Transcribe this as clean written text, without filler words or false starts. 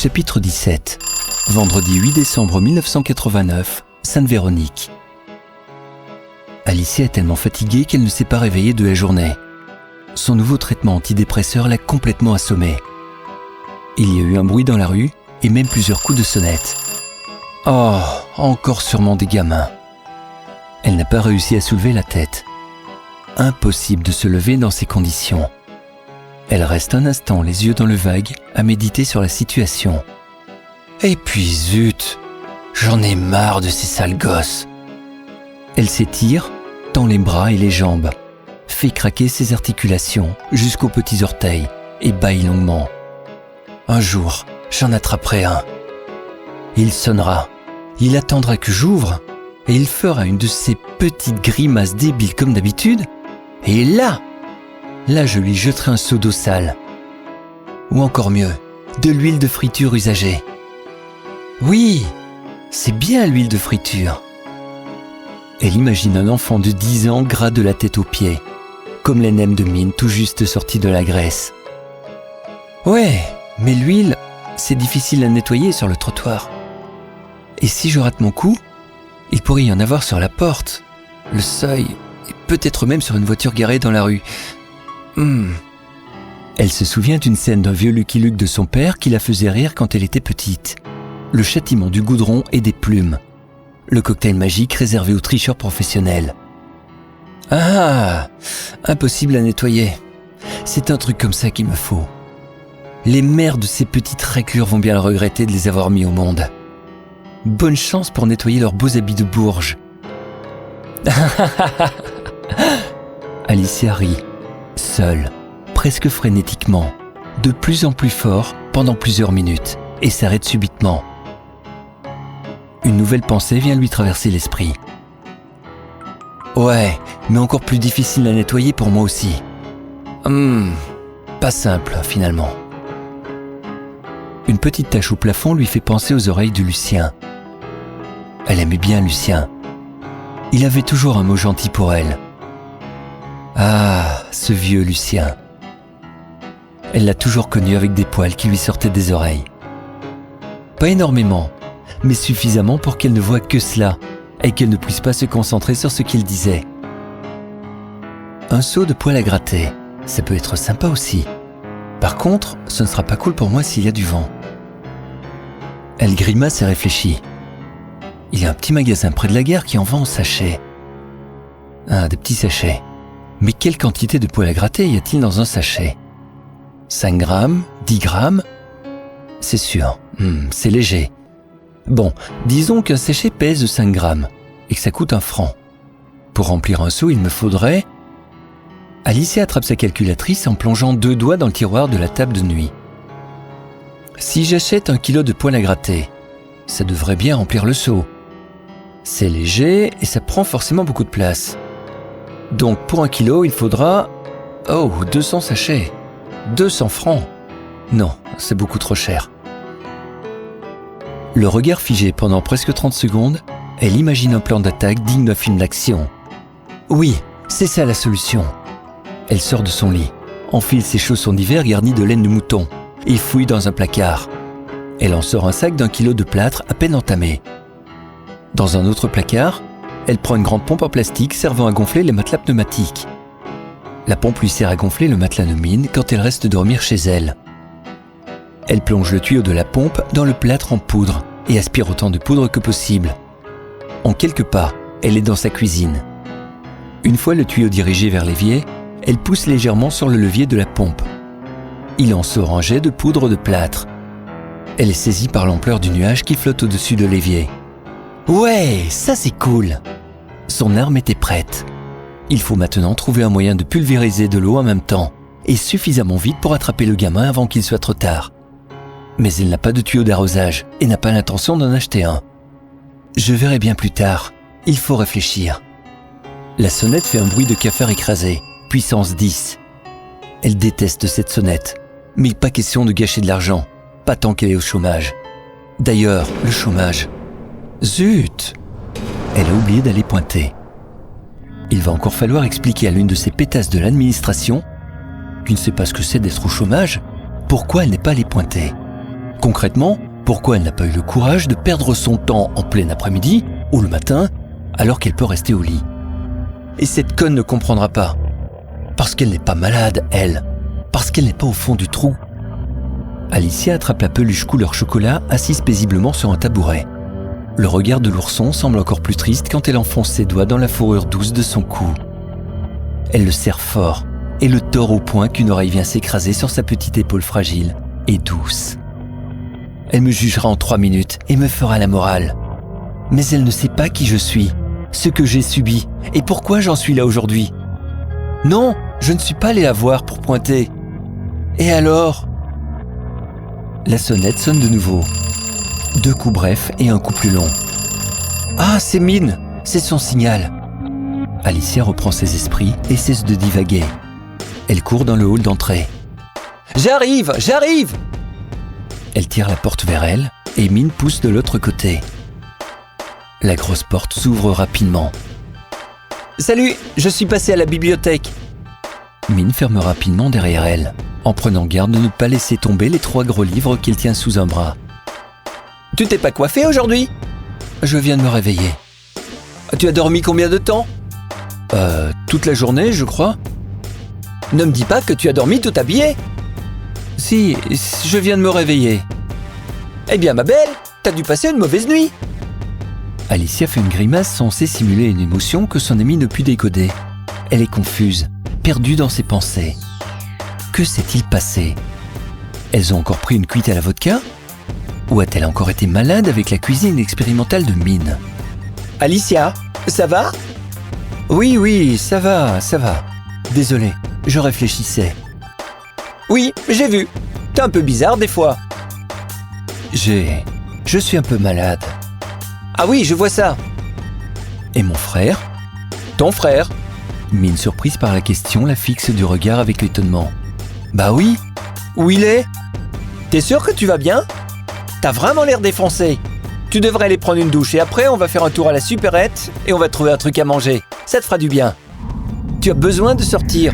Chapitre 17. Vendredi 8 décembre 1989, Sainte-Véronique. Alicia est tellement fatiguée qu'elle ne s'est pas réveillée de la journée. Son nouveau traitement antidépresseur l'a complètement assommée. Il y a eu un bruit dans la rue et même plusieurs coups de sonnette. Oh, encore sûrement des gamins. Elle n'a pas réussi à soulever la tête. Impossible de se lever dans ces conditions. Elle reste un instant, les yeux dans le vague, à méditer sur la situation. Et puis zut, j'en ai marre de ces sales gosses. Elle s'étire, tend les bras et les jambes, fait craquer ses articulations jusqu'aux petits orteils et bâille longuement. Un jour, j'en attraperai un. Il sonnera, il attendra que j'ouvre et il fera une de ces petites grimaces débiles comme d'habitude. Et là, je lui jetterai un seau d'eau sale. Ou encore mieux, de l'huile de friture usagée. Oui, c'est bien l'huile de friture. Elle imagine un enfant de 10 ans gras de la tête aux pieds, comme les nems de mine tout juste sortis de la graisse. Ouais, mais l'huile, c'est difficile à nettoyer sur le trottoir. Et si je rate mon coup, il pourrait y en avoir sur la porte, le seuil, et peut-être même sur une voiture garée dans la rue. Elle se souvient d'une scène d'un vieux Lucky Luke de son père qui la faisait rire quand elle était petite. Le châtiment du goudron et des plumes. Le cocktail magique réservé aux tricheurs professionnels. Ah, impossible à nettoyer. C'est un truc comme ça qu'il me faut. Les mères de ces petites raclures vont bien le regretter de les avoir mis au monde. Bonne chance pour nettoyer leurs beaux habits de bourge. Alicia rit, seule, presque frénétiquement, de plus en plus fort pendant plusieurs minutes, et s'arrête subitement. Une nouvelle pensée vient lui traverser l'esprit. Ouais, mais encore plus difficile à nettoyer pour moi aussi. Pas simple, finalement. Une petite tache au plafond lui fait penser aux oreilles de Lucien. Elle aimait bien Lucien. Il avait toujours un mot gentil pour elle. Ah, ce vieux Lucien. Elle l'a toujours connu avec des poils qui lui sortaient des oreilles. Pas énormément, mais suffisamment pour qu'elle ne voie que cela et qu'elle ne puisse pas se concentrer sur ce qu'il disait. Un seau de poils à gratter, ça peut être sympa aussi. Par contre, ce ne sera pas cool pour moi s'il y a du vent. Elle grimace et réfléchit. Il y a un petit magasin près de la gare qui en vend en sachets. Ah, des petits sachets. Mais quelle quantité de poils à gratter y a-t-il dans un sachet ? 5 grammes, 10 grammes ? C'est sûr, c'est léger. Bon, disons qu'un sachet pèse 5 grammes et que ça coûte 1 franc. Pour remplir un seau, il me faudrait... Alicia attrape sa calculatrice en plongeant 2 doigts dans le tiroir de la table de nuit. Si j'achète 1 kilo de poils à gratter, ça devrait bien remplir le seau. C'est léger et ça prend forcément beaucoup de place. Donc pour 1 kilo, il faudra... 200 sachets. 200 francs. Non, c'est beaucoup trop cher. Le regard figé pendant presque 30 secondes, elle imagine un plan d'attaque digne d'un film d'action. Oui, c'est ça la solution. Elle sort de son lit, enfile ses chaussons d'hiver garnis de laine de mouton et fouille dans un placard. Elle en sort un sac d'1 kilo de plâtre à peine entamé. Dans un autre placard, elle prend une grande pompe en plastique servant à gonfler les matelas pneumatiques. La pompe lui sert à gonfler le matelas de mine quand elle reste dormir chez elle. Elle plonge le tuyau de la pompe dans le plâtre en poudre et aspire autant de poudre que possible. En quelques pas, elle est dans sa cuisine. Une fois le tuyau dirigé vers l'évier, elle pousse légèrement sur le levier de la pompe. Il en sort un jet de poudre de plâtre. Elle est saisie par l'ampleur du nuage qui flotte au-dessus de l'évier. Ouais, ça c'est cool! Son arme était prête. Il faut maintenant trouver un moyen de pulvériser de l'eau en même temps, et suffisamment vite pour attraper le gamin avant qu'il soit trop tard. Mais elle n'a pas de tuyau d'arrosage, et n'a pas l'intention d'en acheter un. Je verrai bien plus tard, il faut réfléchir. La sonnette fait un bruit de cafard écrasé, puissance 10. Elle déteste cette sonnette, mais pas question de gâcher de l'argent, pas tant qu'elle est au chômage. D'ailleurs, le chômage... Zut! Elle a oublié d'aller pointer. Il va encore falloir expliquer à l'une de ces pétasses de l'administration, qui ne sait pas ce que c'est d'être au chômage, pourquoi elle n'est pas allée pointer. Concrètement, pourquoi elle n'a pas eu le courage de perdre son temps en plein après-midi ou le matin, alors qu'elle peut rester au lit? Et cette conne ne comprendra pas. Parce qu'elle n'est pas malade, elle. Parce qu'elle n'est pas au fond du trou. Alicia attrape la peluche couleur chocolat assise paisiblement sur un tabouret. Le regard de l'ourson semble encore plus triste quand elle enfonce ses doigts dans la fourrure douce de son cou. Elle le serre fort et le tord au point qu'une oreille vient s'écraser sur sa petite épaule fragile et douce. Elle me jugera en 3 minutes et me fera la morale. Mais elle ne sait pas qui je suis, ce que j'ai subi et pourquoi j'en suis là aujourd'hui. Non, je ne suis pas allé la voir pour pointer. Et alors ? La sonnette sonne de nouveau. 2 coups brefs et un coup plus long. Ah, c'est Mine, c'est son signal. Alicia reprend ses esprits et cesse de divaguer. Elle court dans le hall d'entrée. J'arrive, j'arrive ! Elle tire la porte vers elle et Mine pousse de l'autre côté. La grosse porte s'ouvre rapidement. Salut, je suis passé à la bibliothèque. Mine ferme rapidement derrière elle, en prenant garde de ne pas laisser tomber les 3 gros livres qu'elle tient sous un bras. Tu t'es pas coiffé aujourd'hui ? Je viens de me réveiller. Tu as dormi combien de temps ? Toute la journée, je crois. Ne me dis pas que tu as dormi tout habillé. Si, je viens de me réveiller. Eh bien, ma belle, t'as dû passer une mauvaise nuit. Alicia fait une grimace censée simuler une émotion que son amie ne put décoder. Elle est confuse, perdue dans ses pensées. Que s'est-il passé ? Elles ont encore pris une cuite à la vodka ? Ou a-t-elle encore été malade avec la cuisine expérimentale de Mine ? Alicia, ça va ? Oui, ça va. Désolé, je réfléchissais. Oui, j'ai vu. T'es un peu bizarre des fois. Je suis un peu malade. Ah oui, je vois ça. Et mon frère ? Ton frère ? Mine surprise par la question la fixe du regard avec étonnement. Bah oui. Où il est ? T'es sûr que tu vas bien ? T'as vraiment l'air défoncé. Tu devrais aller prendre une douche et après on va faire un tour à la supérette et on va trouver un truc à manger. Ça te fera du bien. Tu as besoin de sortir.